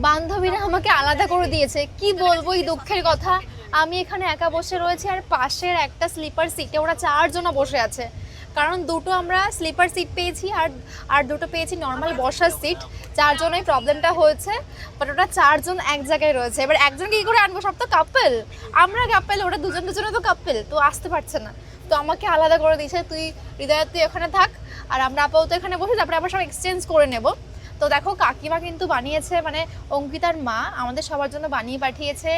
বান্ধবীরা আমাকে আলাদা করে দিয়েছে, কি বলবো এই দুঃখের কথা। আমি এখানে একা বসে রয়েছি আর পাশের একটা স্লিপার সিটে ওরা 4 জন বসে আছে। কারণ দুটো আমরা স্লিপার সিট পেয়েছি আর আর দুটো পেয়েছি নর্মাল বসার সিট, যার জন্য এই প্রবলেমটা হয়েছে। বাট ওটা 4 জন এক জায়গায় রয়েছে, এবার একজনকে কি করে আনবো? সব তো কাপল, আমরা কাপল, ওরা দুজন দুজনে তো কাপল, তো আসতে পারছে না। তো আমাকে আলাদা করে দিয়েছে, তুই হৃদয় তুই ওখানে থাক আর আমরা আপাতত এখানে বসে, তারপরে আমরা সব এক্সচেঞ্জ করে নেব। তো দেখো কাকিমা কিন্তু বানিয়েছে, মানে অঙ্কিতার মা আমাদের সবার জন্য বানিয়ে পাঠিয়েছে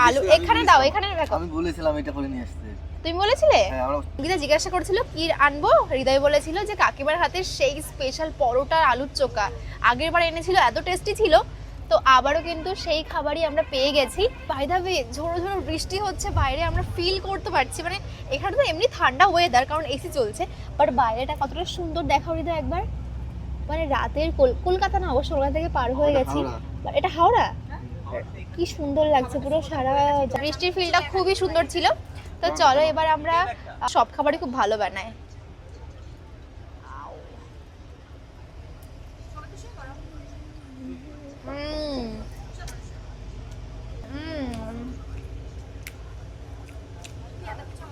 আলু। এখানে দাও, এখানে রাখো। আমি বলেছিলাম এটা করে নিয়ে আসতে। তুমি বলেছিলে? হ্যাঁ, আমরা অঙ্কিতা জিজ্ঞাসা করেছিল কি আনবো, হৃদয় বলেছিল যে কাকিমার হাতে সেই স্পেশাল পরোটা আর আলুর চোখা আগের বার এনেছিল, এত টেস্টি ছিল। তো আবারও কিন্তু সেই খাবারই আমরা পেয়ে গেছি। বাই দ্য ওয়ে, ঝোড়ো ঝোড়ো বৃষ্টি হচ্ছে বাইরে, আমরা ফিল করতে পারছি। মানে এখানে তো এমনি ঠান্ডা ওয়েদার কারণ এসি চলছে, বাট বাইরেটা কতটা সুন্দর দেখাও হৃদয় একবার। মানে রাতের কলকাতা না, অবশ্য ওখান থেকে পার হয়ে গেছি। এটা হাওড়া, কি সুন্দর লাগছে পুরো সারা বৃষ্টির ফিলটা খুবই সুন্দর ছিল। তো চলো এবার আমরা, সব খাবারই খুব ভালো বানায়।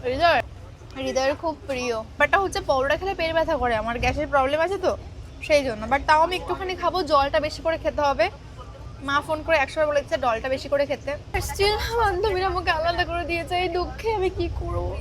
হৃদয়, হৃদয়ের খুব প্রিয়। বাটটা হচ্ছে পরোটা খেলে পেট ব্যথা করে, আমার গ্যাসের প্রবলেম আছে তো সেই জন্য। বাট তাও আমি একটুখানি খাবো, জলটা বেশি করে খেতে হবে। মা ফোন করে 100 বার বলেছে জলটা বেশি করে খেতে। স্টিল বান্ধবীরা আমাকে আলাদা করে দিয়েছে, এই দুঃখে আমি কি করবো।